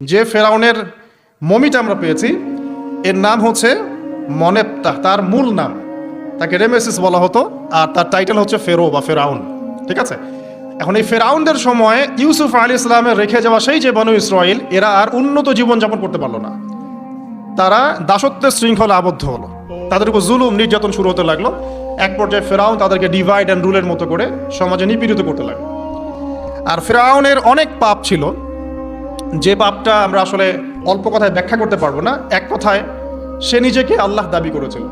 যে ফেরাউনের মমিটা আমরা পেয়েছি এর নাম হচ্ছে মনেপ্তা, তার মূল নাম। তাকে রেমেসিস বলা হতো, আর তার টাইটেল হচ্ছে ফেরো বা ফেরাউন। ঠিক আছে। এখন এই ফেরাউনদের সময় ইউসুফ আলাইহিস সালামের রেখে যাওয়া সেই যে বনু ইসরাইল, এরা আর উন্নত জীবনযাপন করতে পারলো না। তারা দাসত্বের শৃঙ্খলা আবদ্ধ হলো, তাদের উপর জুলুম নির্যাতন শুরু হতে লাগলো। এক পর্যায়ে ফেরাউন তাদেরকে ডিভাইড অ্যান্ড রুলের মতো করে সমাজে নিপীড়িত করতে লাগলো। আর ফেরাউনের অনেক পাপ ছিল, যে পাপটা আমরা আসলে অল্প কথায় ব্যাখ্যা করতে পারবো না। এক কথায় সে নিজেকে আল্লাহ দাবি করেছিল।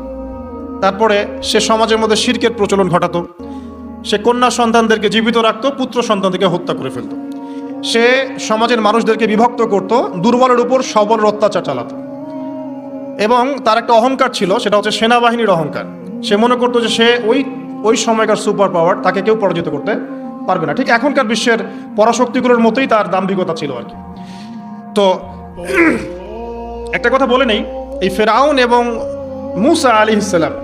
তারপরে সে সমাজের মধ্যে শিরকের প্রচলন ঘটাতো। সে কন্যা সন্তানদেরকে জীবিত রাখতো, পুত্র সন্তানদেরকে হত্যা করে ফেলত। সে সমাজের মানুষদেরকে বিভক্ত করত, দুর্বলের উপর সবলের অত্যাচার চালাতো। এবং তার একটা অহংকার ছিল, সেটা হচ্ছে সেনাবাহিনীর অহংকার। সে মনে করতো যে সে ওই সময়কার সুপার পাওয়ার, তাকে কেউ পরাজিত করতে পারবে না। ঠিক এখনকার বিশ্বের পরাশক্তিগুলোর মতোই তার দাম্ভিকতা ছিল আর কি। তো একটা কথা বলে নেই, এই ফেরাউন এবং মুসা আলাইহিস সালাম,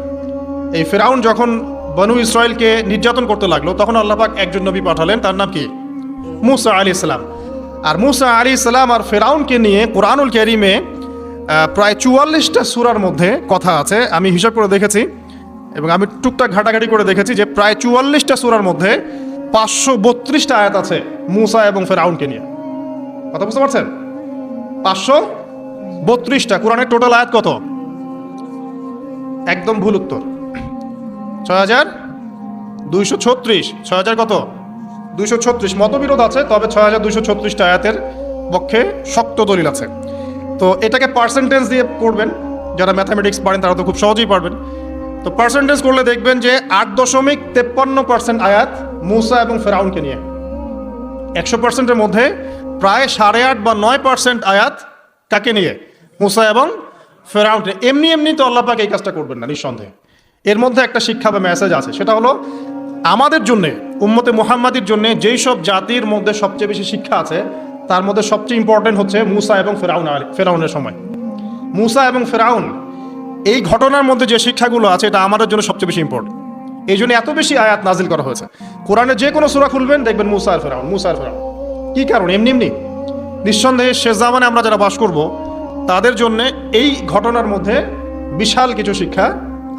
এই ফেরাউন যখন বনু ইসরায়েলকে নির্যাতন করতে লাগলো, তখন আল্লাহ পাক একজন নবী পাঠালেন, তার নাম কি? মুসা আলাইহিস সালাম। আর মুসা আলাইহিস সালাম আর ফেরাউনকে নিয়ে কুরআনুল কারীমে প্রায় 44টা সূরার মধ্যে কথা আছে। আমি হিসাব করে দেখেছি এবং আমি টুকটাক ঘাটাঘাটি করে দেখেছি যে প্রায় 44টা সূরার মধ্যে 532টা আয়াত আছে মুসা এবং ফেরাউনকে নিয়ে। কথা বুঝতে পারছেন? 532টা। কোরআনের টোটাল আয়াত কত? একদম ভুল উত্তর, 6236। 6000 কত? 236। মতবিরোধ আছে, তবে 6236টা আয়াতের পক্ষে শক্ত দলিল আছে। তো এটাকে পার্সেন্টেজ দিয়ে করবেন, যারা ম্যাথামেটিক্স পারেন তারা তো খুব সহজেই পারবেন। তো পার্সেন্টেজ করলে দেখবেন যে 8.53% আয়াত মুসা এবং ফেরাউনকে নিয়ে। 100%-এর মধ্যে প্রায় 8.5 বা 9% আয়াত কাকে নিয়ে? মুসা এবং ফেরাউনকে। এমনি এমনি তো আল্লাহ পাক এই কাজটা করবেন না, নিঃসন্দেহে। এর মধ্যে একটা শিক্ষা বা মেসেজ আছে, সেটা হলো আমাদের জন্যে, উম্মতে মুহাম্মাদির জন্যে যেই সব জাতির মধ্যে সবচেয়ে বেশি শিক্ষা আছে, তার মধ্যে সবচেয়ে ইম্পর্টেন্ট হচ্ছে মুসা এবং ফেরাউনের সময়। মুসা এবং ফেরাউন, এই ঘটনার মধ্যে যে শিক্ষাগুলো আছে, এটা আমাদের জন্য সবচেয়ে বেশি ইম্পর্টেন্ট। এই জন্য এত বেশি আয়াত নাজিল করা হয়েছে। কোরআনে যে কোনো সূরা খুলবেন দেখবেন মুসা আর ফেরাউন, মুসা আর ফেরাউন। কি কারণ? এমনি এমনি নিঃসন্দেহে শেষ জামানে আমরা যারা বাস করব, তাদের জন্য এই ঘটনার মধ্যে বিশাল কিছু শিক্ষা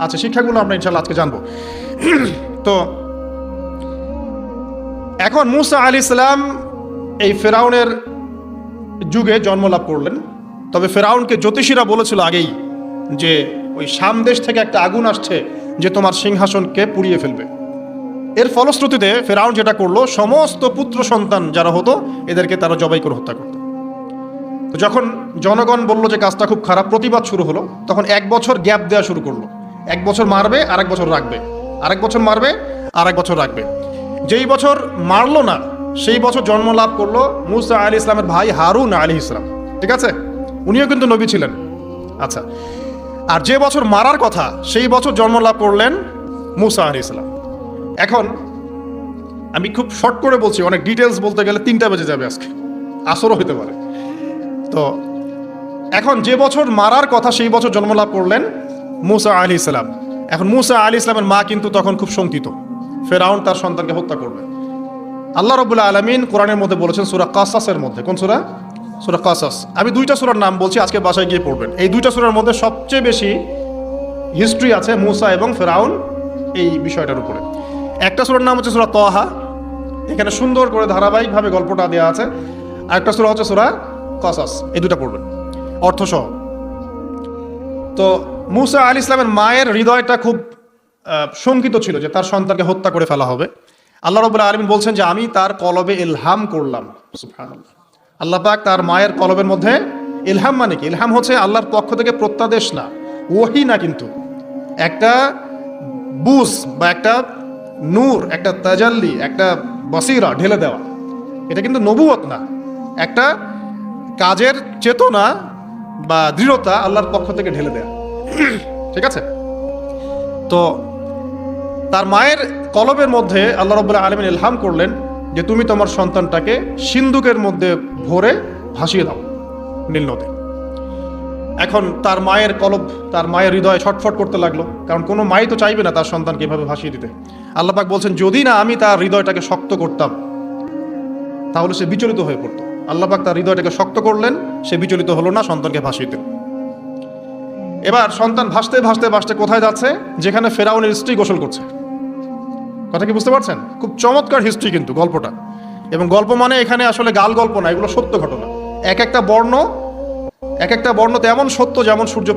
আছে। শিক্ষাগুলো আমরা ইনশাআল্লাহ আজকে জানবো। তো এখন মুসা আলাইহিস সালাম এই ফেরাউনের যুগে জন্ম লাভ করলেন। তবে ফেরাউনকে জ্যোতিষীরা বলেছিল আগেই যে ওই শাম দেশ থেকে একটা আগুন আসছে যে তোমার সিংহাসনকে পুড়িয়ে ফেলবে। এর ফলশ্রুতিতে ফেরাউন যেটা করলো, সমস্ত পুত্র সন্তান যারা হতো এদেরকে তারা জবাই করে হত্যা করত। তো যখন জনগণ বলল যে কাজটা খুব খারাপ, প্রতিবাদ শুরু হলো, তখন 1 বছর গ্যাপ দেওয়া শুরু করলো। 1 বছর মারবে, আরেক বছর রাখবে, আরেক বছর মারবে, আরেক বছর রাখবে। যেই বছর মারলো না, সেই বছর জন্ম লাভ করলো মুসা আলাইহিস সালামের ভাই হারুন আলাইহিস সালাম। ঠিক আছে, উনিও কিন্তু নবী ছিলেন। আচ্ছা, আর যে বছর মারার কথা, সেই বছর জন্ম লাভ করলেন মুসা আলাইহিস সালাম। এখন আমি খুব শর্ট করে বলছি, অনেক ডিটেলস বলতে গেলে 3টা বেজে যাবে, আজকে আসরও হতে পারে। তো এখন যে বছর মারার কথা, সেই বছর জন্ম লাভ করলেন মুসা আলাইহিস সালাম। এখন মুসা আলাইহিস সালামের মা কিন্তু তখন খুব শঙ্কিত, ফেরাউন তার সন্তানকে হত্যা করবে। আল্লাহ রাব্বুল আলামিন কোরআনের মধ্যে বলেছেন সূরা কাসাসের মধ্যে। কোন সূরা? সূরা কাসাস। আমি 2টা সূরার নাম বলছি, আজকে বাসায় গিয়ে পড়বেন। এই 2টা সূরার মধ্যে সবচেয়ে বেশি হিস্ট্রি আছে মুসা এবং ফেরাউন এই বিষয়টার উপরে। একটা সূরার নাম হচ্ছে সূরা তাহা, এখানে সুন্দর করে ধারাবাহিকভাবে গল্পটা দেওয়া আছে। আর একটা সূরা হচ্ছে সূরা কাসাস। এই 2টা পড়বেন অর্থসহ। তো মুসা আলাইহিস সালামের মায়ের হৃদয়টা খুব শঙ্কিত ছিল যে তার সন্তানকে হত্যা করে ফেলা হবে। আল্লাহ রাব্বুল আলামিন বলছেন যে আমি তার কলবে ইলহাম করলাম। সুবহানাল্লাহ। আল্লাহ পাক তার মায়ের কলবের মধ্যে ইলহাম, মানে কি? ইলহাম হচ্ছে আল্লাহর পক্ষ থেকে প্রত্যাদেশ না, ওহী না, কিন্তু একটা বুঝ বা একটা নূর, একটা তাজাল্লি, একটা বসিরা ঢেলে দেওয়া। এটা কিন্তু নবুয়ত না, একটা কাজের চেতনা বা দৃঢ়তা আল্লাহর পক্ষ থেকে ঢেলে দেয়া। ঠিক আছে। তো তার মায়ের কলবের মধ্যে আল্লাহ রাব্বুল আলামিন ইলহাম করলেন যে তুমি তোমার সন্তানটাকে সিন্ধুকের মধ্যে ভরে ভাসিয়ে দাও নীল নদে। এখন তার মায়ের কলব, তার মায়ের হৃদয় ছটফট করতে লাগলো, কারণ কোনো মাই তো চাইবে না তার সন্তানকে এভাবে ভাসিয়ে দিতে। আল্লাহ পাক বলছেন যদি না আমি তার হৃদয়টাকে শক্ত করতাম, তাহলে সে বিচলিত হয়ে পড়তো। আল্লাহ পাক তার হৃদয়টাকে শক্ত করলেন, সে বিচলিত হলো না, সন্তানকে ভাসিয়ে দিল। এবার সন্তান ভাসতে ভাসতে ভাসতে কোথায় যাচ্ছে? যেখানে ফেরাউনের স্ত্রী গোসল করছে। কথা কি বুঝতে পারছেন? খুব চমৎকার হিস্ট্রি কিন্তু গল্পটা। এবং গল্প মানে এখানে আসলে গাল গল্প না, এগুলো সত্য ঘটনা। এক একটা বর্ণ তেমন সত্য যেমন সূর্য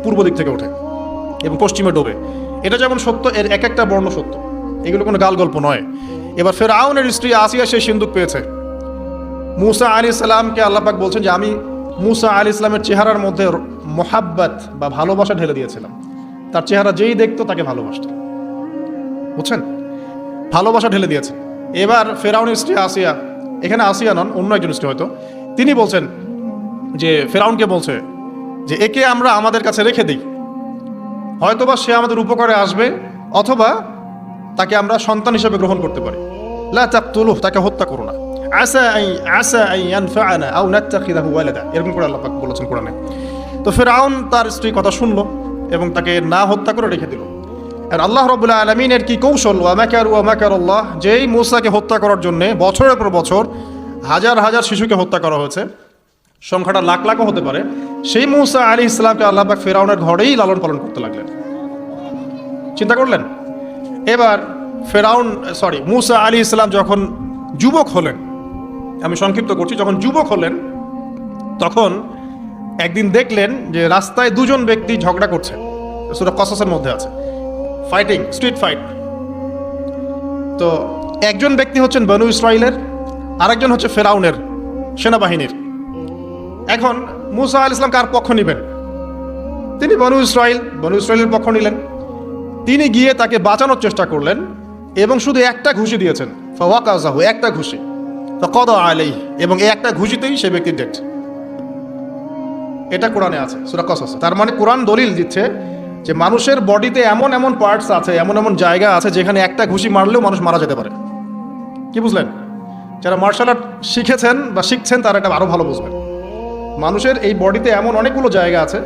পূর্ব দিক থেকে ওঠে এবং পশ্চিমে ডোবে, এটা যেমন সত্য, এর এক একটা বর্ণ সত্য, এগুলো কোনো গাল গল্প নয়। এবার ফেরাউনের স্ত্রী আসিয়া সেই সিন্দুক পেয়েছে। মূসা আলাইহিস সালামকে আল্লাহ পাক বলছেন যে আমি মূসা আলাইহিস সালামের চেহারার মধ্যে মোহাব্বত বা ভালোবাসা ঢেলে দিয়েছিলাম। তার চেহারা যেই দেখতো তাকে ভালোবাসত, বুঝছেন? ভালোবাসা ঢেলে দিয়েছে। এবার ফেরাউনের স্ত্রী আসিয়া, এখানে আসিয়া নন, অন্য একজন স্ত্রী হয়তো, তিনি বলছেন যে ফেরাউনকে বলছে যে একে আমরা আমাদের কাছে রেখে দিই, হয়তোবা সে আমাদের উপকারে আসবে, অথবা তাকে আমরা সন্তান হিসেবে গ্রহণ করতে পারি। লা তাকতুলুহু, তাকে হত্যা করো না। আসা আন ইয়ানফাআনা আও নাত্তাখিযাহু ওয়ালাদা, এরকম করে আল্লাহ পাক বলেছেন কোরআনে। তো ফেরাউন তার স্ত্রীর কথা শুনলো এবং তাকে না হত্যা করে রেখে দিল। আর আল্লাহ রাব্বুল আলামিনের কি কৌশল! ওয়া মাকারুল্লাহ, যেই মূসাকে হত্যা করার জন্য বছরের পর বছর হাজার হাজার শিশুকে হত্যা করা হয়েছে, সংখ্যাটা লাখ লাখও হতে পারে, সেই মূসা আলাইহিস সালামকে আল্লাহ পাক ফেরাউনের ঘরেই লালন পালন করতে লাগলেন। চিন্তা করলেন? এবার মূসা আলাইহিস সালাম যখন যুবক হলেন, আমি সংক্ষিপ্ত করছি, যখন যুবক হলেন তখন একদিন দেখলেন যে রাস্তায় দুজন ব্যক্তি ঝগড়া করছে। সূরা কসসের মধ্যে আছে, ফাইটিং, স্ট্রিট ফাইট। তো একজন ব্যক্তি হচ্ছেন বনু ইসরাইলের, আরেকজন হচ্ছে ফেরাউনের সেনাবাহিনীর। এখন মূসা আলাইহিস সালাম কার পক্ষ নেবেন? তিনি বনু ইসরাইলের পক্ষ নিলেন। তিনি গিয়ে তাকে বাঁচানোর চেষ্টা করলেন এবং শুধু একটা ঘুষি দিয়েছেন, ফাওয়াকাযাহু, একটা ঘুষি, ফাকাদা আলাইহি, এবং এই একটা ঘুষিতেই সে ব্যক্তি ডেড। এটা কোরআনে আছে, সূরা কসস। তার মানে কোরআন দলিল দিচ্ছে যে মানুষের বডিতে এমন এমন পার্টস আছে, এমন এমন জায়গা আছে যেখানে একটা ঘুষি মারলেও মানুষ মারা যেতে পারে। কি বুঝলেন? যারা মার্শাল আর্ট শিখেছেন বা শিখছেন তারা এটা আরো ভালো বুঝবেন। মানুষের এই বডিতে এমন অনেকগুলো জায়গা আছে,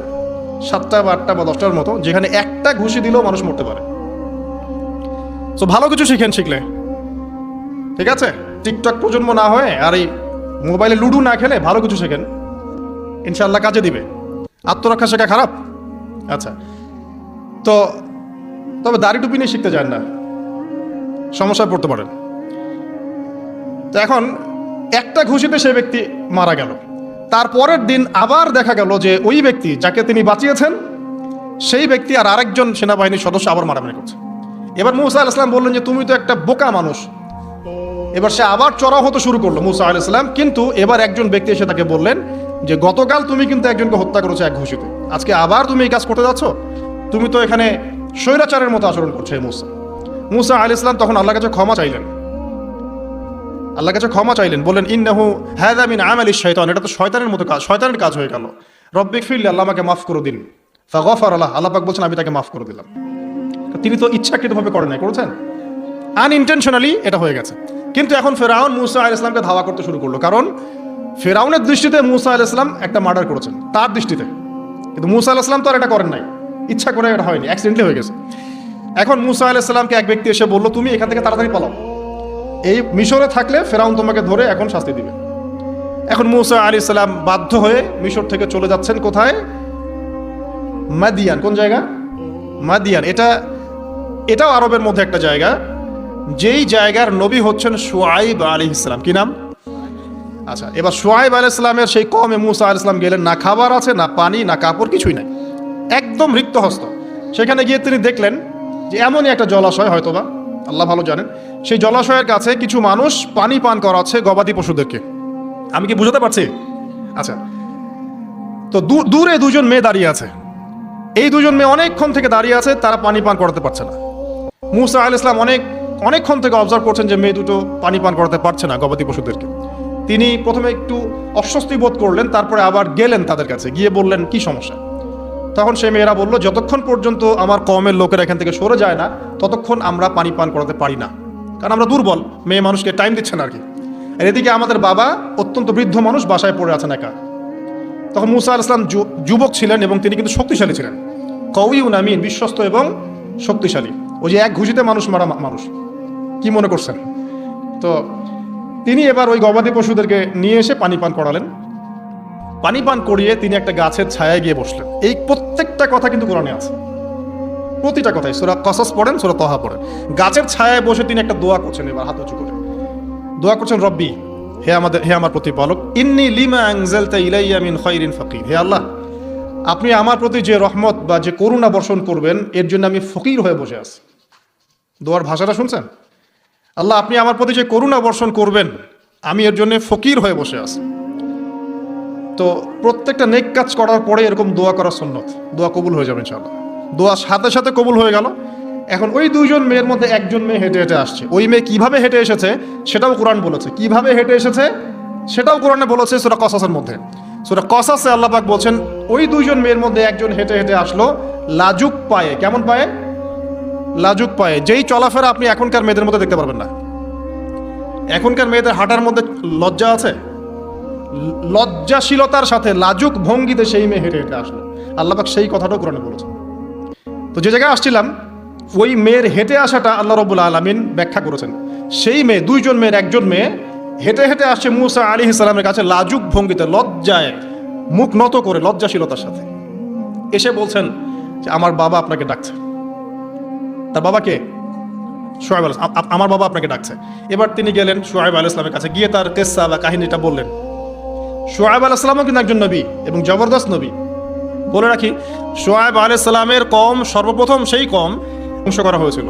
7টা বা 8টা বা 10টার মতো, যেখানে একটা ঘুষি দিলেও মানুষ মরতে পারে। তো ভালো কিছু শিখেন, শিখলে ঠিক আছে। টিকটক প্রজন্ম না হয়ে আর এই মোবাইলে লুডু না খেলে ভালো কিছু শেখেন, ইনশাআল্লাহ কাজে দিবে। আত্মরক্ষা শেখা খারাপ? আচ্ছা, তো তবে দাড়ি টুপি নিয়ে শিখতে যান না, সমস্যায় পড়তে পারেন। তো এখন একটা ঘুষিতে সে ব্যক্তি মারা গেল। তারপরের দিন আবার দেখা গেল যে ওই ব্যক্তি যাকে তিনি বাঁচিয়েছেন সেই ব্যক্তি আর আরেকজন সেনাবাহিনীর সদস্য আবার মারামারি করছে। এবার মূসা আলাইহিস সালাম বললেন যে তুমি তো একটা বোকা মানুষ। এবার সে আবার চড়াও হতে শুরু করলো মূসা আলাইহিস সালাম, কিন্তু এবার একজন ব্যক্তি এসে তাকে বললেন যে গতকাল তুমি কিন্তু একজনকে হত্যা করেছো এক ঘুষিতে, আজকে আবার তুমি এই কাজ করতে যাচ্ছ, তুমি তো এখানে স্বৈরাচারের মতো আচরণ করছো। মূসা আলাইহিস সালাম তখন আল্লাহর কাছে ক্ষমা চাইলেন, বললেন ইন্নাহু হাযা মিন আমালিশ শাইতান, এটা তো শয়তানের মতো কাজ, শয়তানের কাজ হয়ে গেল। রব্বিগফিরলি, আল্লাহ আমাকে মাফ করে দিন। ফাগফারা লাহু, আল্লাহ পাক বলছেন আমি তাকে মাফ করে দিলাম। তিনি তো ইচ্ছাকৃতভাবে করেছেন, আনইনটেনশনালি এটা হয়ে গেছে। কিন্তু এখন ফেরাউন মূসা আলাইহিস সালামকে ধাওয়া করতে শুরু করলো, কারণ ফেরাউনের দৃষ্টিতে মূসা আলাইহিস সালাম একটা মার্ডার করেছেন তার দৃষ্টিতে, কিন্তু মূসা আলাইহিস সালাম তো আর এটা করেন নাই, ইচ্ছা করে এটা হয়নি, অ্যাক্সিডেন্টলি হয়ে গেছে। এখন মূসা আলাইহিস সালামকে এক ব্যক্তি এসে বলল তুমি এখান থেকে তাড়াতাড়ি পালাও, এই মিশরে থাকলে ফেরাউন তোমাকে ধরে এখন শাস্তি দিবে। এখন মূসা আলাইহিস সালাম বাধ্য হয়ে মিশর থেকে চলে যাচ্ছেন কোথায়? মাদিয়ান। কোন জায়গা? মাদিয়ান। এটাও আরবের মধ্যে একটা জায়গা, যেই জায়গার নবী হচ্ছেন শুআইব আলাইহিস সালাম। কি নাম? আচ্ছা, এবার শুআইব আলাইহিস সালামের সেই কওমে মূসা আলাইহিস সালাম গেলেন, না খাবার আছে, না পানি, না কাপড়, কিছুই নাই, একদম রিক্ত হস্ত। সেখানে গিয়ে তিনি দেখলেন যে এমনই একটা জলাশয়, হয়তোবা আল্লাহ ভালো জানেন, সেই জলাশয়ের কাছে কিছু মানুষ পানি পান করাচ্ছে গবাদি পশুদেরকে। আমি কি বুঝাতে পারছি? আচ্ছা, তো দূরে দুজন মেয়ে দাঁড়িয়ে আছে, এই দুজন মেয়ে অনেকক্ষণ থেকে দাঁড়িয়ে আছে, তারা পানি পান করাতে পারছে না। মূসা আলাইহিস সালাম অনেকক্ষণ থেকে অবজার্ভ করছেন যে মেয়ে দুটো পানি পান করাতে পারছে না গবাদি পশুদেরকে। তিনি প্রথমে একটু অস্বস্তি বোধ করলেন, তারপরে আবার গেলেন তাদের কাছে, গিয়ে বললেন কি সমস্যা। তখন সেই মেয়েরা বলল যতক্ষণ পর্যন্ত আমার কওমের লোকেরা এখান থেকে সরে যায় না ততক্ষণ আমরা পানি পান করাতে পারি না, কারণ আমরা দুর্বল, মেয়ে মানুষকে টাইম দিচ্ছে না আর কি। আর এদিকে আমাদের বাবা অত্যন্ত বৃদ্ধ মানুষ, বাসায় পড়ে আছেন একা। তখন মূসা আলাইহিস সালাম যুবক ছিলেন এবং তিনি কিন্তু শক্তিশালী ছিলেন, কওয়িউন আমিন, বিশ্বস্ত এবং শক্তিশালী। ওই যে এক ঘুষিতে মানুষ মারা মানুষ, কি মনে করছেন? তো তিনি এবার ওই গবাদি পশুদেরকে নিয়ে এসে পানি পান করালেন। পানি পান করিয়ে তিনি একটা গাছের ছায়ায় গিয়ে বসলেন। এই প্রত্যেকটা কথা কিন্তু কোরআনে আছে, প্রতিটা কথাই। সূরা কসস পড়েন, সূরা তাহা পড়েন। গাছের ছায়ায় বসে তিনি একটা দোয়া করছেন, এবার হাত উঁচু করে দোয়া করছেন, রব্বি, হে আমার প্রতিপালক, ইন্নী লিমা আনজালতা ইলাইয়া মিন খাইরিন ফাকির। হে আল্লাহ, আপনি আমার প্রতি যে রহমত বা যে করুণা বর্ষণ করবেন এর জন্য আমি ফকির হয়ে বসে আছি। দোয়ার ভাষাটা শুনছেন? আল্লাহ, আপনি আমার প্রতি যে করুণা বর্ষণ করবেন আমি এর জন্য ফকির হয়ে বসে আছি। তো প্রত্যেকটা নেক কাজ করার পরে এরকম দোয়া করা সুন্নত, দোয়া কবুল হয়ে যাবে ইনশাআল্লাহ। দোয়া সাথে সাথে কবুল হয়ে গেল। এখন ওই দুইজন মেয়ের মধ্যে একজন মেয়ে হেঁটে হেঁটে আসছে। ওই মেয়ে কিভাবে হেঁটে এসেছে সেটাও কোরআন বলেছে, কিভাবে হেঁটে এসেছে সেটাও কোরআনে বলেছে সূরা কসাসের মধ্যে। সূরা কসাসে আল্লাহ পাক বলছেন, ওই দুইজন মেয়ের মধ্যে একজন হেঁটে হেঁটে আসলো লাজুক পায়ে। কেমন পায়ে? লাজুক পায়ে। যেই চলাফেরা আপনি এখনকার মেয়েদের মধ্যে দেখতে পারবেন না। এখনকার মেয়েদের হাঁটার মধ্যে লজ্জা আছে, লজ্জাশীলতার সাথে লাজুক ভঙ্গিতে সেই মেয়ে হেঁটে হেঁটে আসলো। আল্লাহ পাক সেই কথাটাও কোরআনে বলেছে। তো যে জায়গায় আসছিলাম, ওই মেয়ের হেঁটে আসাটা আল্লাহ রাব্বুল আলামিন ব্যাখ্যা করেছেন। সেই মেয়ে, দুইজন মেয়ের একজন মেয়ে হেঁটে হেঁটে আসছে মূসা আলাইহিস সালামের কাছে লাজুক ভঙ্গিতে, লজ্জায় মুখ নত করে, লজ্জাশীলতার সাথে এসে বলছেন যে আমার বাবা আপনাকে ডাকছে। তার বাবাকে শুআয়ব আলাইহিস, আমার বাবা আপনাকে ডাকছে। এবার তিনি গেলেন শুআয়ব আলাইহিস সালামের কাছে, গিয়ে তার কিসসা বা কাহিনীটা বললেন। শুআয়ব আলাইহিস সালামও কিন্তু একজন নবী এবং জবরদস্ত নবী। বলে রাখি, শুআয়ব আলাইহিস সালামের কওম সর্বপ্রথম সেই কওম ধ্বংস করা হয়েছিল।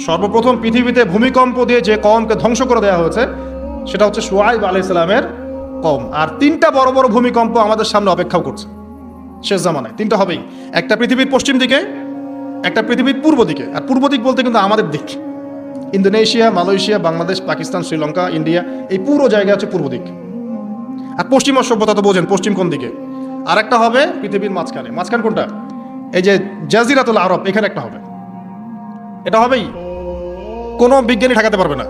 সর্বপ্রথম পৃথিবীতে ভূমিকম্প দিয়ে যে কওমকে ধ্বংস করে দেওয়া হয়েছে সেটা হচ্ছে শুআয়ব আলাইহিস সালামের কওম। আর তিনটা বড় বড় ভূমিকম্প আমাদের সামনে অপেক্ষাও করছে শেষ জামানায়। তিনটা হবেই, একটা পৃথিবীর পশ্চিম দিকে, একটা পৃথিবীর পূর্ব দিকে। আর পূর্ব দিক বলতে কিন্তু আমাদের দিক, Indonesia, Malaysia, Bangladesh, Pakistan, Sri Lanka, India, এই পুরো জায়গা হচ্ছে পূর্ব দিক। আর পশ্চিমা সভ্যতা তো বোঝেন, পশ্চিম কোন দিকে। আর একটা হবে পৃথিবীর মাঝখানে। মাঝখান কোনটা? এই যে জাজিরাতুল আরব, এখানে একটা হবে। এটা হবেই, কোনো বিজ্ঞানী ঠেকাতে পারবে না।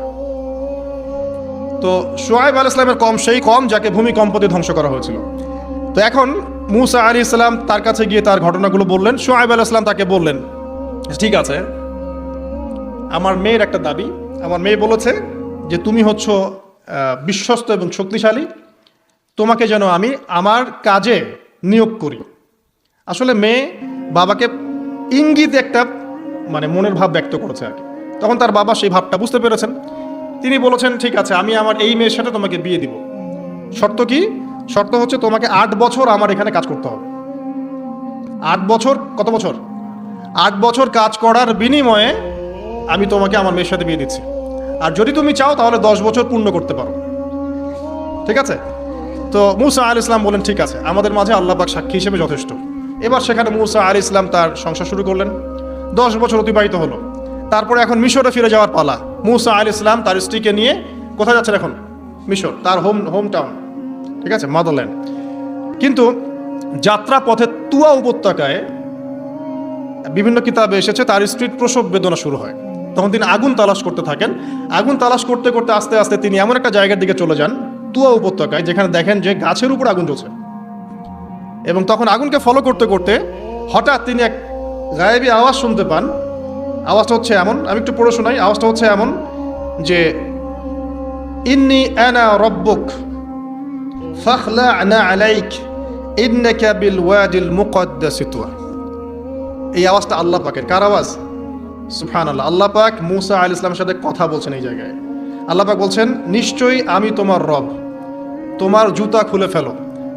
তো শুআয়ব আলাইহিস সালামের কওম সেই কওম যাকে ভূমিকম্প দিয়ে ধ্বংস করা হয়েছিল। তো এখন মূসা আলাইহিস সালাম তার কাছে গিয়ে তার ঘটনাগুলো বললেন। শুআয়ব আলাইহিস সালাম তাকে বললেন, ঠিক আছে, আমার মেয়ের একটা দাবি। আমার মেয়ে বলেছে যে তুমি হচ্ছ বিশ্বস্ত এবং শক্তিশালী, তোমাকে যেন আমি আমার কাজে নিয়োগ করি। আসলে মেয়ে বাবাকে ইঙ্গিত একটা মানে মনের ভাব ব্যক্ত করেছে আর কি। তখন তার বাবা সেই ভাবটা বুঝতে পেরেছেন। তিনি বলেছেন, ঠিক আছে, আমি আমার এই মেয়ের সাথে তোমাকে বিয়ে দিব। শর্ত কি? শর্ত হচ্ছে তোমাকে 8 বছর আমার এখানে কাজ করতে হবে। 8 বছর, কত বছর? 8 বছর কাজ করার বিনিময়ে আমি তোমাকে আমার মেয়ের সাথে বিয়ে দিচ্ছি। আর যদি তুমি চাও তাহলে 10 বছর পূর্ণ করতে পারো। ঠিক আছে? তো মূসা আলাইহিস সালাম বলেন, ঠিক আছে, আমাদের মাঝে আল্লাহ পাক সাক্ষী হিসেবে যথেষ্ট। এবার সেখানে মূসা আলাইহিস সালাম তার সংসার শুরু করলেন। 10 বছর অতিবাহিত হলো। তারপরে এখন মিশরে ফিরে যাওয়ার পালা। মূসা আলাইহিস সালাম তার স্ত্রীকে নিয়ে কোথায় যাচ্ছেন এখন? মিশর, তার হোম টাউন। ঠিক আছে, মাদারল্যান্ড। কিন্তু যাত্রা পথে তুয়া উপত্যকায় বিভিন্ন কিতাবে এসেছে তার স্ত্রীর প্রসব বেদনা শুরু হয়। তখন তিনি আগুন তালাশ করতে থাকেন। আগুন তালাশ করতে করতে আস্তে আস্তে তিনি এমন একটা জায়গার দিকে চলে যান, তুয়া উপত্যকায়, যেখানে দেখেন যে গাছের উপর আগুন জ্বলছে। এবং তখন আগুনকে ফলো করতে করতে হঠাৎ তিনি এক গায়েবী আওয়াজ শুনতে পান। আওয়াজটা হচ্ছে এমন, আমি একটু পড়ে শোনাই। আওয়াজটা হচ্ছে এমন যে, ইন্নী আনা রব্বুক ফাখলা'না আলাইক ইন্নাকা বিল ওয়াদিল মুকদ্দাসি তুয়া। এই আওয়াজটা আল্লাহ পাকের। কার আওয়াজ? সুবহানাল্লাহ। আল্লাহ পাক মূসা আলাইহিস সালামের সাথে কথা বলছেন এই জায়গায়। আল্লাহ পাক বলছেন, নিশ্চয়ই আমি তোমার রব, তোমার জুতা খুলে ফেলো,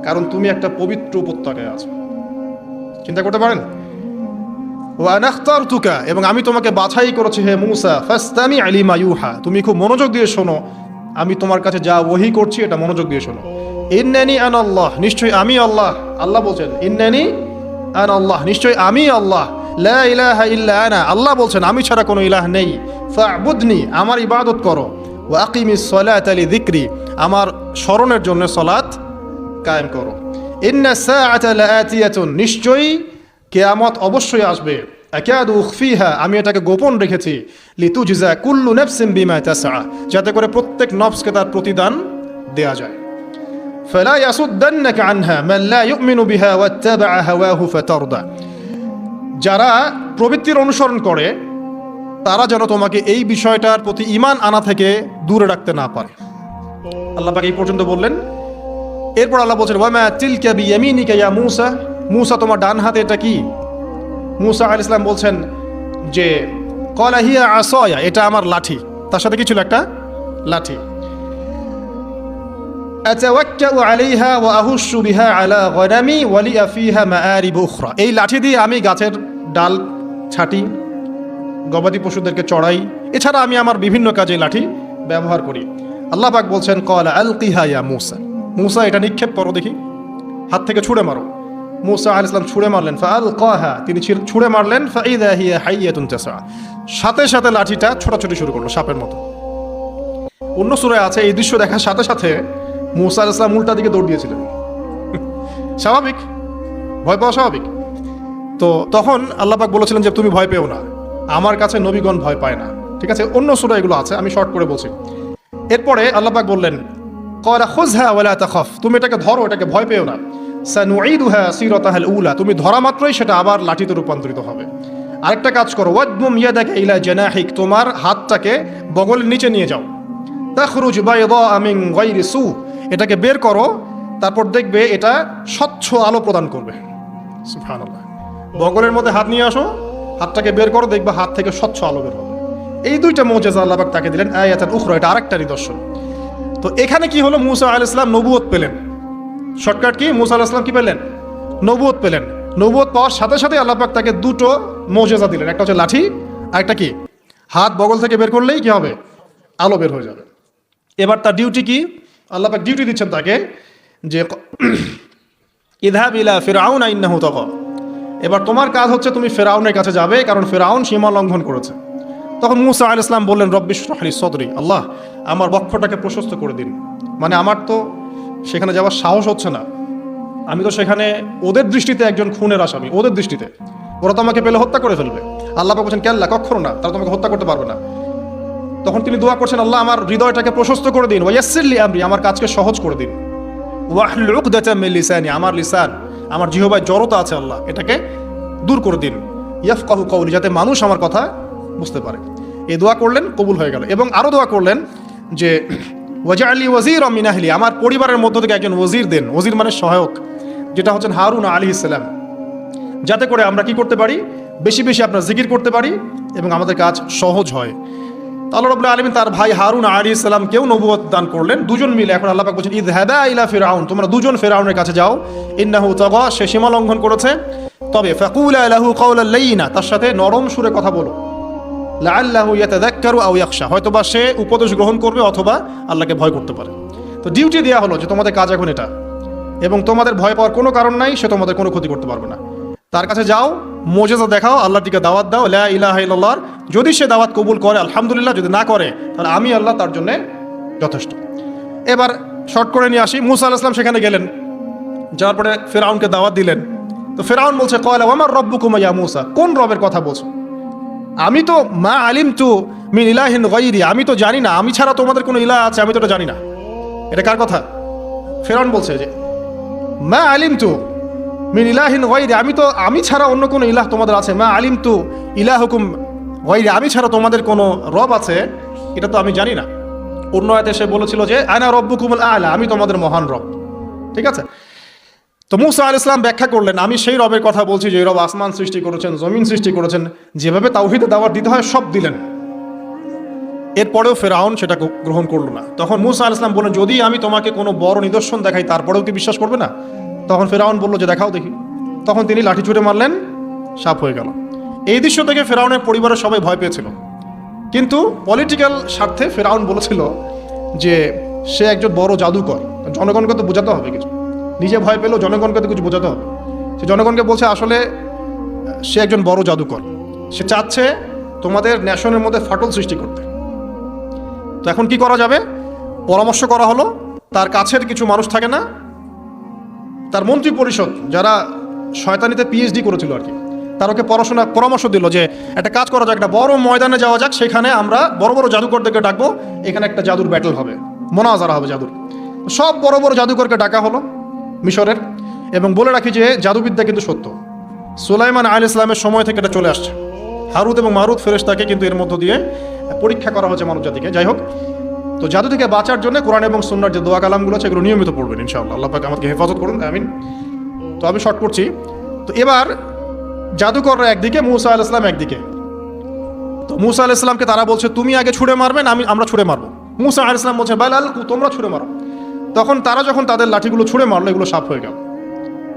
কারণ তুমি একটা পবিত্র উপত্যকায় আছো। চিন্তা করতে পারেন? ওয়া আনা ইখতারতুকা, এবং আমি তোমাকে বাছাই করেছি হে মূসা, ফাসতামি লিমা ইউহা, তুমি খুব মনোযোগ দিয়ে শোনো, আমি তোমার কাছে যা ওহী করছি এটা মনোযোগ দিয়ে শোনো। ইন্নানি আনা আল্লাহ, নিশ্চয়ই আমি আল্লাহ। আল্লাহ বলছেন ইন্নানি আনা আল্লাহ, নিশ্চয়ই আমি আল্লাহ। লা ইলাহা ইল্লা আনা, আল্লাহ বলছেন আমি ছাড়া কোনো ইলাহ নেই। ফা'বুদনি, আমার ইবাদত করো। ওয়া আকিমিস সালাতা লিযিকরি, আমার স্মরণের জন্য সালাত কায়েম করো। ইন্নাস সাআতা লাআতিয়াতুন, নিশ্চয়ই কিয়ামত অবশ্যই আসবে। আকাদু উখফিহা, আমি এটাকে গোপন রেখেছি। লিতুজজা কুল্লু নাফসিন বিমা তাসআ, যাতে করে প্রত্যেক নফসকে তার প্রতিদান দেয়া যায়। ফালা ইয়াসুদ্দান্নাকা আনহা মান লা ইউমিনু বিহা ওয়াত্তাবা'a হাওয়াহু ফাতারদা, যারা প্রবৃত্তির অনুসরণ করে তারা যেন তোমাকে এই বিষয়টার প্রতি ঈমান আনা থেকে দূরে রাখতে না পারে। আল্লাহ পাক এই পর্যন্ত বললেন। এরপর আল্লাহ বলছেন ওয়ামা তিলকা বিয়ামিনিকা ইয়া মূসা, মূসা তোমার ডান হাতে এটা কি? মূসা আলাইহিস সালাম বলছেন যে ক্বালা হিয়া আসায়া, এটা আমার লাঠি। তার সাথে কি ছিল? একটা লাঠি। আতাওয়াক্কাউ আলাইহা ওয়া আহুশু বিহা আলা গনামি ওয়া লিয়া ফিহা মাআরিব উখরা, এই লাঠি দিয়ে আমি গাছের ডাল ছাঁটি, গবাদি পশুদেরকে চড়াই, এছাড়া আমি আমার বিভিন্ন কাজে লাঠি ব্যবহার করি। আল্লাহ পাক বলছেন ক্বালা আলকিহা ইয়া মূসা, মূসা এটা নিক্ষেপ করো দেখি, হাত থেকে ছুঁড়ে মারো। মূসা আলাইহিস সালাম ছুঁড়ে মারলেন, ফাআলকাহা, তিনি ছুঁড়ে মারলেন, ফাইযা হিয়া হাইয়াতুন তাসা, সাথে সাথে লাঠিটা ছোটাছুটি শুরু করলো সাপের মতো। অন্য সূরায় আছে এই দৃশ্য দেখার সাথে সাথে মূসা আলাইহিস সালাম উল্টা দিকে দৌড় দিয়েছিলেন। স্বাভাবিক, ভয় পাওয়া স্বাভাবিক। তো তখন আল্লাহ পাক বলেছিলেন যে তুমি ভয় পেও না, আমার কাছে নবীগণ ভয় পায় না। ঠিক আছে, অন্য সূরা এগুলো আছে, আমি শর্ট করে বলছি। এরপরে আল্লাহ পাক বললেন ক্বালা খুযহা ওয়া লা তাখাফ, তুমি এটাকে ধরো, এটাকে ভয় পেও না। সানুঈদুহা সিরাতাহাল উলা, তুমি ধরা মাত্রই সেটা আবার লাঠিতে রূপান্তরিত হবে। আরেকটা কাজ করো, ওয়াদমুম ইয়াদাকা ইলা জানাহিক, তোমার হাতটাকে বগলের নিচে নিয়ে যাও। তাখরুজ বাইদা মিন গায়রি সু, এটাকে বের করো, তারপর দেখবে এটা স্বচ্ছ আলো প্রদান করবে। সুবহানাল্লাহ, বগলের মধ্যে হাত নিয়ে আসো, হাতটাকে বের করো, দেখবে হাত থেকে স্বচ্ছ আলো বের হবে। এই দুইটা মুজিজা আল্লাহ পাক তাকে দিলেন, আয়াতান উখরা, এটা আরেকটা নিদর্শন। তো এখানে কি হলো, মূসা আলাইহিস সালাম নবুয়ত পেলেন। শর্টকাট কি, মূসা আলাইহিস সালাম কি পেলেন? নবুয়ত পেলেন। নবুয়ত পাওয়ার সাথে সাথে আল্লাহ পাক তাকে দুটো মুজিজা দিলেন, একটা হচ্ছে লাঠি, আর একটা কি, হাত বগল থেকে বের করলেই কি হবে, আলো বের হয়ে যাবে। এবার তার ডিউটি কি? আল্লাহ পাক ডিউটি দিচ্ছেন তাকে যে ইযহাব ইলা ফিরআউনা ইন্নাহু তাগা, এবার তোমার কাজ হচ্ছে তুমি ফিরআউনের কাছে যাবে, কারণ ফিরআউন সীমা লঙ্ঘন করেছে। তখন মূসা আলাইহিস সালাম বললেন রব্বি ইশরাহ লি সাদরি, আল্লাহ আমার বক্ষটাকে প্রশস্ত করে দিন। মানে আমার তো সেখানে যাওয়ার সাহস হচ্ছে না, আমি তো সেখানে ওদের দৃষ্টিতে একজন খুনের আসামি, ওদের দৃষ্টিতে ওরা তো আমাকে পেলে হত্যা করে ফেলবে। আল্লাহ পাক বলছেন কাল্লা, কখনো না, তারা তোমাকে হত্যা করতে পারবে না। তখন তিনি দোয়া করছেন আল্লাহ আমার হৃদয়টাকে প্রশস্ত করে দিন, ওয়া ইয়াসসির লি আমরি, আমার কাজকে সহজ করে দিন, ওয়াহলুল উকদাতাম মিন লিসানি, আমার লিসান, আমার জিহ্বায় জড়তা আছে আল্লাহ, এটাকে দূর করে দিন, ইয়াফকাহু কওলি, যাতে মানুষ আমার কথা বুঝতে পারে। এই দোয়া করলেন, কবুল হয়ে গেল। এবং আরও দোয়া করলেন যে ওয়াজআলি ওয়াজিরাম মিন আহলি, আমার পরিবারের মধ্য থেকে একজন ওজির দেন। ওজির মানে সহায়ক, যেটা হচ্ছেন হারুন আলাইহিস সালাম, যাতে করে আমরা কি করতে পারি, বেশি বেশি আপনার জিকির করতে পারি এবং আমাদের কাজ সহজ হয়। আল্লাহ রাব্বুল আলামিন তার ভাই হারুন আলাইহিস সালামকেও নবুয়ত দান করলেন, দুজন মিলে। এখন আল্লাহ পাক বলছেন ইযহাবা ইলা ফিরআউন, তোমরা দুজন ফিরআউনের কাছে যাও, ইন্নাহু তাগা, সে সীমা লঙ্ঘন করেছে, তবে ফাকুলা লাহু কাওলাল লাইয়িনা, তার সাথে নরম সুরে কথা বলো, লাআল্লাহু ইয়াতাযাক্কারু আও ইয়াখশা, হয়তোবা সে উপদেশ গ্রহণ করবে অথবা আল্লাহকে ভয় করতে পারে। তো ডিউটি দেওয়া হলো যে তোমাদের কাজ এখন এটা, এবং তোমাদের ভয় পাওয়ার কোনো কারণ নাই, সে তোমাদের কোনো ক্ষতি করতে পারবে না। তার কাছে যাও, মুজিজা দেখাও, আল্লাহর দিকে দাওয়াত দাও, লা ইলাহা ইল্লাল্লাহ। যদি সে দাওয়াত কবুল করে আলহামদুলিল্লাহ, যদি না করে তাহলে আমি আল্লাহ তার জন্য যথেষ্ট। এবার শর্ট করে নিয়ে আসি, মূসা আলাইহিস সালাম সেখানে গেলেন, যাওয়ার পরে ফিরআউনকে দাওয়াত দিলেন। তো ফিরআউন বলছে ক্বালা ওয়া মার রাব্বুকুমা ইয়া মূসা, কোন রবের কথা বলছো? আমি তো মা আলিমতু মিন ইলাহিন গায়রি, আমি তো জানি না, আমি ছাড়া তোমাদের কোনো ইলাহ আছে, আমি তো এটা জানি না। এটা কার কথা? ফিরআউন বলছে যে মা আলিমতু মিন ইলাহিন গায়রি, আমি ছাড়া অন্য কোনো ইলাহ তোমাদের আছে, মা আলিমতু ইলাহুকুম গায়রি, আমি ছাড়া তোমাদের কোনো রব আছে এটা তো আমি জানি না। অন্য আয়াতে সে বলেছিল যে আনা রব্বুকুমুল আ'লা, আমি তোমাদের মহান রব। ঠিক আছে, তো মূসা আলাইহিস সালাম ব্যাখ্যা করলেন আমি সেই রবের কথা বলছি যে রব আসমান সৃষ্টি করেছেন, জমিন সৃষ্টি করেছেন, যেভাবে তাওহীদে দাওয়াত দিতে হয় সব দিলেন। এরপরেও ফিরআউন সেটা গ্রহণ করলো না। তখন মূসা আলাইহিস সালাম বললেন যদি আমি তোমাকে কোনো বড় নিদর্শন দেখাই তারপরেও কি বিশ্বাস করবে না? তখন ফিরআউন বলল যে দেখাও দেখি। তখন তিনি লাঠি ছুঁড়ে মারলেন, সাপ হয়ে গেল। এই দৃশ্য থেকে ফিরআউনের পরিবারের সবাই ভয় পেয়েছিল, কিন্তু পলিটিক্যাল স্বার্থে ফিরআউন বলেছিল যে সে একজন বড় জাদুকর, জনগণকে তো বোঝাতে হবে কিছু, নিজে ভয় পেলেও জনগণকে তো কিছু বোঝাতে হবে। সে জনগণকে বলছে আসলে সে একজন বড় জাদুকর, সে চাচ্ছে তোমাদের ন্যাশনের মধ্যে ফাটল সৃষ্টি করতে। তো এখন কি করা যাবে? পরামর্শ করা হলো, তার কাছের কিছু মানুষ থাকে না, তার মন্ত্রী পরিষদ যারা শয়তানিতে পিএইচডি করেছিল আর কি, তার ওকে পরামর্শ দিল যে একটা কাজ করা যাক, একটা বড় ময়দানে যাওয়া যাক, সেখানে আমরা বড় বড় জাদুকরদেরকে ডাকবো, এখানে একটা জাদুর ব্যাটল হবে, মোনাজারা হবে জাদুর। সব বড় বড় জাদুকরকে ডাকা হলো মিশরের, এবং বলে রাখি যে জাদুবিদ্যা কিন্তু সত্য, সুলাইমান আলাইহিস সালামের সময় থেকে এটা চলে আসছে। হারুত এবং মারুত ফেরেশতাকে কিন্তু এর মধ্য দিয়ে পরীক্ষা করা হচ্ছে মানব জাতিকে। যাই হোক, তো জাদু থেকে বাঁচার জন্য কোরআন এবং সুন্নাহর যে দোয়া কালামগুলো আছে এগুলো নিয়মিত পড়বেন ইনশাআল্লাহ। আল্লাহ পাক আমাকে হেফাজত করুন, আমিন। তো আমি শর্ট করছি। তো এবার জাদুকররা একদিকে, মূসা আলাইহিস সালাম একদিকে। তো মূসা আলাইহিস সালামকে তারা বলছে তুমি আগে ছুঁড়ে মারবেন, আমরা ছুঁড়ে মারবো। মূসা আলাইহিস সালাম বলছে বাল তোমরা ছুঁড়ে মারো। তখন তারা যখন তাদের লাঠিগুলো ছুঁড়ে মারলো, এগুলো সাফ হয়ে গেল।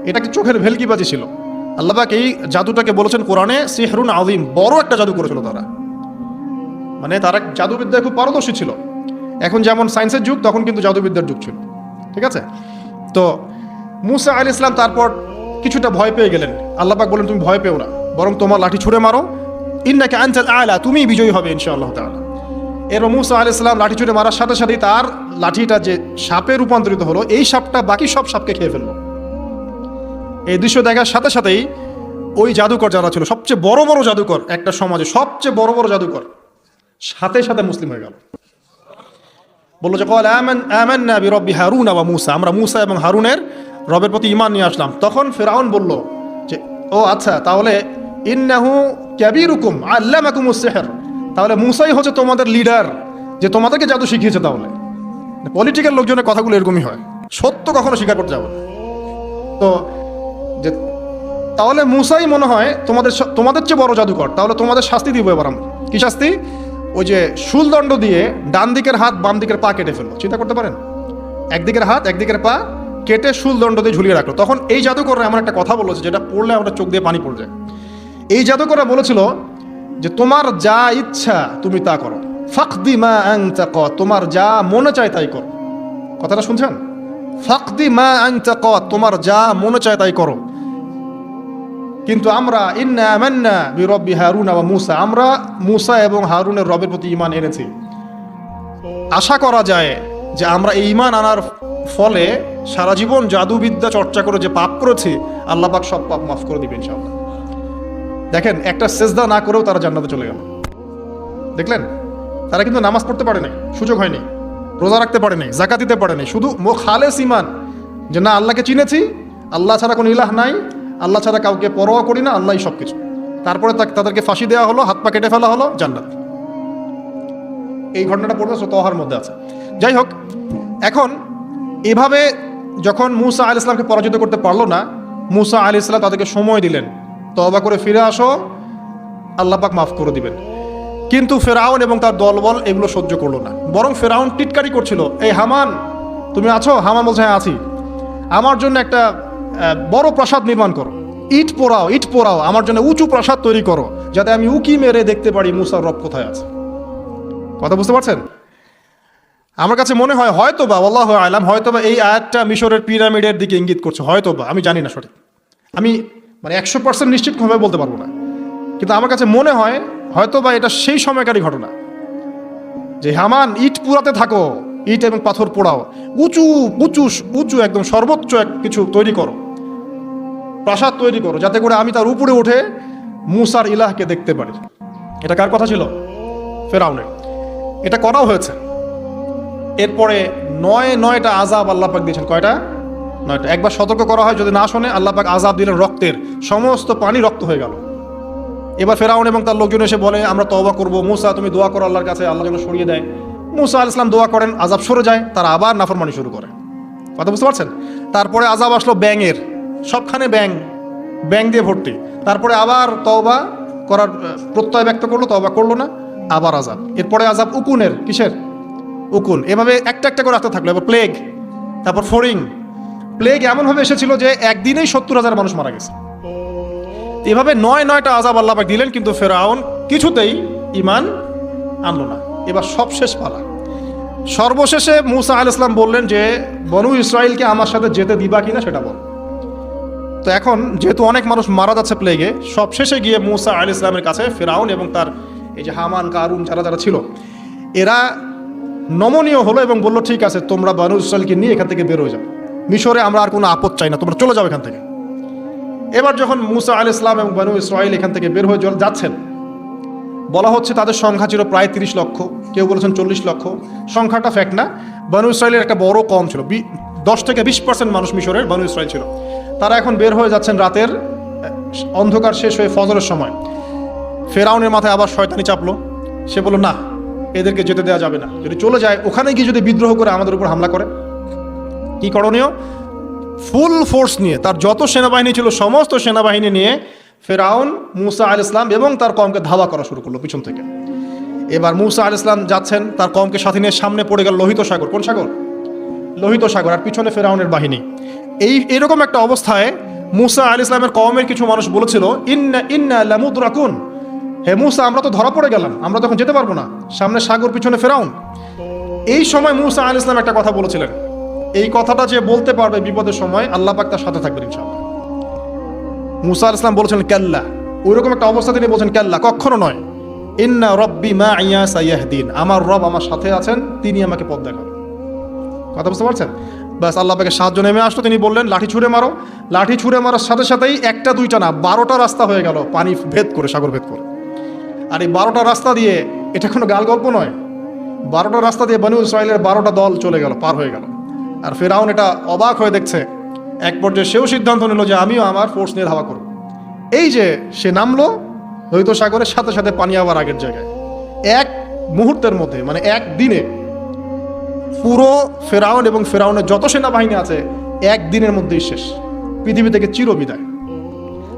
এটা কি চোখের ভেলকিবাজি ছিল? আল্লাহ পাক এই জাদুটাকে বলেছেন কোরআনে সিহরুন আযীম, বড় একটা জাদু করেছিল তারা। মানে তারা জাদুবিদ্যায় খুব পারদর্শী ছিল। এখন যেমন সায়েন্সের যুগ, তখন কিন্তু জাদুবিদ্যার যুগ ছিল। ঠিক আছে? তো মূসা আলাইহিস সালাম তারপর কিছুটা ভয় পেয়ে গেলেন। আল্লাহ পাক বলেন তুমি ভয় পেও না, বরং তোমার লাঠি ছুঁড়ে মারো, ইন্নাকা আনতাল আ'লা, তুমি বিজয়ী হবে ইনশাআল্লাহ তাআলা। এরপর মূসা আলাইহিস সালাম লাঠি ছুঁড়ে মারার সাথে সাথেই তার লাঠিটা যে সাপে রূপান্তরিত হলো, এই সাপটা বাকি সব সাপকে খেয়ে ফেললো। এই দৃশ্য দেখার সাথে সাথেই ওই জাদুকর যারা ছিল, সবচেয়ে বড় বড় জাদুকর, একটা সমাজে সবচেয়ে বড় বড় জাদুকর, সাথে সাথে মুসলিম হয়ে গেল। বললো যে ক্বালা আমান্না বিরব্বি হারুন ওয়া মূসা, আমরা মূসা এবং হারুনের রবের প্রতি ঈমান নিয়ে আসলাম। তখন ফিরআউন বলল যে ও আচ্ছা, তাহলে ইন্নাহু কাবীরুকুম আল্লামাকুমুস সিহর, তাহলে মূসাই হচ্ছে তোমাদের লিডার, যে তোমাদেরকে জাদু শিখিয়েছে। তাহলে পলিটিক্যাল লোকজনের কথাগুলো এরকমই হয়, সত্য কখনো স্বীকার করতে যাবে না। তো যে তাহলে মূসাই মনে হয় তোমাদের চেয়ে বড় জাদুকর, তাহলে তোমাদের শাস্তি দিব এবার আমরা। কি শাস্তি? ওই যে শুলদণ্ড দিয়ে ডান দিকের হাত বাম দিকের পা কেটে ফেললো। চিন্তা করতে পারেন, একদিকের হাত একদিকের পা কেটে শুলদণ্ড দিয়ে ঝুলিয়ে রাখলো। তখন এই জাদুকররা এমন একটা কথা বলেছে যেটা পড়লে আমরা চোখ দিয়ে পানি পড়ে যায়। এই জাদুকররা বলেছিল যে তোমার যা ইচ্ছা তুমি তা করো, ফাকদি মা আনতা ক, তোমার যা মনে চায় তাই করো। কথাটা শুনছেন? ফাকদি মা আনতা ক, তোমার যা মনে চায় তাই করো। কিন্তু আমরা ইন্না আমান্না বিরব্বি হারুন ওয়া মূসা, আমরা মূসা এবং হারুনের রবের প্রতি ঈমান এনেছি। আশা করা যায় যে আমরা এই ঈমান আনার ফলে সারা জীবন জাদুবিদ্যা চর্চা করে যে পাপ করেছি, আল্লাহ পাক সব পাপ মাফ করে দিবেন ইনশাআল্লাহ। দেখেন, একটা সেজদা না করেও তারা জান্নাতে চলে গেল। দেখলেন, তারা কিন্তু নামাজ পড়তে পারে নাই, সুযোগ হয়নি, রোজা রাখতে পারে নাই, যাকাত দিতে পারে নাই, শুধু খালেস ঈমান যে না আল্লাহকে চিনেছি, আল্লাহ ছাড়া কোনো ইলাহ নাই, আল্লাহ ছাড়া কাউকে পরোয়া করি না, আল্লাহই সব কিছু। তারপরে তাদেরকে ফাঁসি দেওয়া হলো, হাত পা কেটে ফেলা হলো, জান্নাত। এই ঘটনাটা পড়বে তহার মধ্যে আছে। যাই হোক, এখন এভাবে যখন মূসা আলাইহিস সালামকে পরাজিত করতে পারলো না, মূসা আলাইহিস সালাম তাদেরকে সময় দিলেন, তওবা করে ফিরে আসো, আল্লাহ পাক মাফ করে দিবেন। কিন্তু ফেরাউন এবং তার দলবল এগুলো সহ্য করলো না, বরং ফেরাউন টিটকারি করছিল, এই হামান তুমি আছো? হামান বলছে হ্যাঁ আছি। আমার জন্য একটা বড় প্রাসাদ নির্মাণ করো, ইট পোড়াও, আমার জন্য উঁচু প্রাসাদ তৈরি করো, যাতে আমি উকি মেরে দেখতে পারি মূসার রব কোথায় আছে। কথা বুঝতে পারছেন? আমার কাছে মনে হয় হয়তোবা, আল্লাহু আ'লাম, হয়তোবা এই আয়াতটা মিশরের পিরামিডের দিকে ইঙ্গিত করছে, হয়তোবা, আমি জানি না সঠিক, আমি মানে 100% নিশ্চিতভাবে বলতে পারবো না, কিন্তু আমার কাছে মনে হয় হয়তোবা এটা সেই সময়কারী ঘটনা যে হামান ইট পুরাতে থাকো, ইট এবং পাথর পোড়াও, উঁচু উঁচু উঁচু একদম সর্বোচ্চ কিছু তৈরি করো, প্রাসাদ তৈরি করো, যাতে করে আমি তার উপরে উঠে মূসার ইলাহকে দেখতে পারি। এটা কার কথা ছিল? ফেরাউনের। এটা করাও হয়েছে। এরপরে 9টা আযাব আল্লাহ পাক দিয়েছেন। কয়টা? 9টা। একবার সতর্ক করা হয়, যদি না শোনে আল্লাহ পাক আযাব দিলেন রক্তের, সমস্ত পানি রক্ত হয়ে গেল। এবার ফেরাউন এবং তার লোকজন এসে বলে আমরা তওবা করব, মূসা তুমি দোয়া করো আল্লাহর কাছে, আল্লাহ যেন সরিয়ে দেয়। মূসা আলাইহিস সালাম দোয়া করেন, আযাব সরে যায়, তারা আবার নাফরমানি শুরু করে। কথা বুঝতে পারছেন? তারপরে আযাব আসলো ব্যাঙের, সবখানে ব্যাঙ দিয়ে ভর্তি। তারপরে আবার তওবা করার প্রত্যয় ব্যক্ত করলো, তওবা করলো না, আবার আযাব। এরপরে আযাব উকুনের, কিসের? উকুন। এভাবে একটা একটা করে আসতে থাকলো। এবার প্লেগ, তারপর ফড়িং। প্লেগ এমনভাবে এসেছিল যে একদিনেই 70,000 মানুষ মারা গেছে। এভাবে 9টা আযাব আল্লাহ পাক দিলেন, কিন্তু ফেরাউন কিছুতেই ঈমান আনলো না। এবার সবশেষ পালা, সর্বশেষে মূসা আলাইহিস সালাম বললেন যে বনু ইসরাইলকে আমার সাথে যেতে দিবা কিনা সেটা বল। তো এখন যেহেতু অনেক মানুষ মারা যাচ্ছে প্লেগে, সবশেষে গিয়ে মূসা আলাইহিস সালামের কাছে ফেরাউন এবং তার এই যে হামান কারুন যারা ছিল, এরা নমনীয় হলো এবং বলল ঠিক আছে, তোমরা বনু ইসরাইলকে নিয়ে এখান থেকে বের হয়ে যাও, মিশরে আমরা আর কোনো আপদ চাই না, তোমরা চলে যাও এখান থেকে। এবার যখন মূসা আলাইহিস সালাম এবং বনু ইসরাইল এখান থেকে বের হয়ে যাচ্ছেন, বলা হচ্ছে তাদের সংখ্যা ছিল প্রায় 30 লক্ষ, কেউ বলেছেন 40 লক্ষ। সংখ্যাটা ফ্যাক্ট না, বনু ইসরাইলের একটা বড় কম ছিল, 10 থেকে 20% মানুষ মিশরের বনু ইসরাইল ছিল। তারা এখন বের হয়ে যাচ্ছেন রাতের অন্ধকার শেষ হয়ে ফজরের সময়। ফেরাউনের মাথায় আবার শয়তানি চাপলো। সে বলল, না, এদেরকে যেতে দেওয়া যাবে না, যদি চলে যায় ওখানে গিয়ে যদি বিদ্রোহ করে আমাদের উপর হামলা করে। কি করণীয়? ফুল ফোর্স নিয়ে, তার যত সেনাবাহিনী ছিল সমস্ত সেনাবাহিনী নিয়ে ফেরাউন মূসা আলাইহিস সালাম এবং তার কওমকে ধাওয়া করা শুরু করলো পিছন থেকে। এবার মূসা আলাইহিস সালাম যাচ্ছেন, তার কওমকে সাথে নিয়ে, সামনে পড়ে গেল লোহিত সাগর। কোন সাগর? লোহিত সাগর। আর পিছনে ফেরাউনের বাহিনী। এরকম একটা অবস্থায় মূসা আলাইহিস সালামের কওমের কিছু মানুষ বলেছিল, ইন্না ইন্না লামুদরাকুন, হে মূসা, আমরা তো ধরা পড়ে গেলাম, আমরা তখন যেতে পারবো না, সামনে সাগর, পিছনে ফেরাউন। এই সময় মূসা আলাইহিস সালাম একটা কথা বলেছিলেন, এই কথাটা যে বলতে পারবে বিপদের সময়, আল্লাহ পাক তার সাথে থাকবেন ইনশাআল্লাহ। মূসা আলাইহিস সালাম বলেছিলেন কাল্লা, ওইরকম একটা অবস্থা তিনি বলছেন কাল্লা, কখনো নয়। ইন্না রব্বি মাইয়া সাইয়াহদিন, আমার রব আমার সাথে আছেন, তিনি আমাকে পথ দেখাবেন। কথা বুঝতে পারছেন? ব্যাস, আল্লাহ পাকের সাহায্য নেমে আসলো। তিনি বললেন, লাঠি ছুঁড়ে মারো। লাঠি ছুঁড়ে মারার সাথে সাথেই একটা দুইটা না, 12টা রাস্তা হয়ে গেল, পানি ভেদ করে, সাগর ভেদ করে। আর এই 12টা রাস্তা দিয়ে, এটা কোনো গাল গল্প নয়, 12টা রাস্তা দিয়ে বনী ইসরাইলের 12টা দল চলে গেল, পার হয়ে গেল। আর ফেরাউন এটা অবাক হয়ে দেখছে। এক পর্যায়ে সেও সিদ্ধান্ত নিল যে আমিও আমার ফোর্স নিয়ে ধাওয়া করব। এই যে সে নামলো লোহিত সাগরের সাথে সাথে পানি আবার আগের জায়গায়। এক মুহূর্তের মধ্যে, মানে এক দিনে পুরো ফেরাউন এবং ফেরাউনের যত সেনাবাহিনী আছে একদিনের মধ্যেই শেষ, পৃথিবী থেকে চিরবিদায়।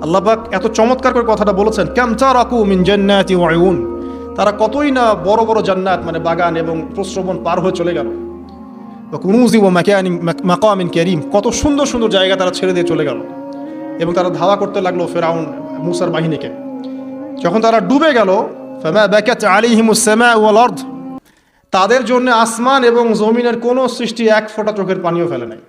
আল্লাহ পাক এত চমৎকার করে কথাটা বলেছেন, কাম তারাকু মিন জান্নাতি ওয়া উয়ুন, তারা কতই না বড় বড় জান্নাত মানে বাগান এবং প্রস্রবণ পার হয়ে চলে গেল। কুনুজি ওয়া মাকামিন কারীম, কত সুন্দর সুন্দর জায়গা তারা ছেড়ে দিয়ে চলে গেল। এবং তারা ধাওয়া করতে লাগলো ফেরাউন মূসার বাহিনীকে। যখন তারা ডুবে গেল, ফামা বাকাত আলাইহিমুস সামা ওয়াল আরদ, তাদের জন্য আসমান এবং জমিনের কোনো সৃষ্টি এক ফোঁটা চোখের পানিও ফেলে নাই।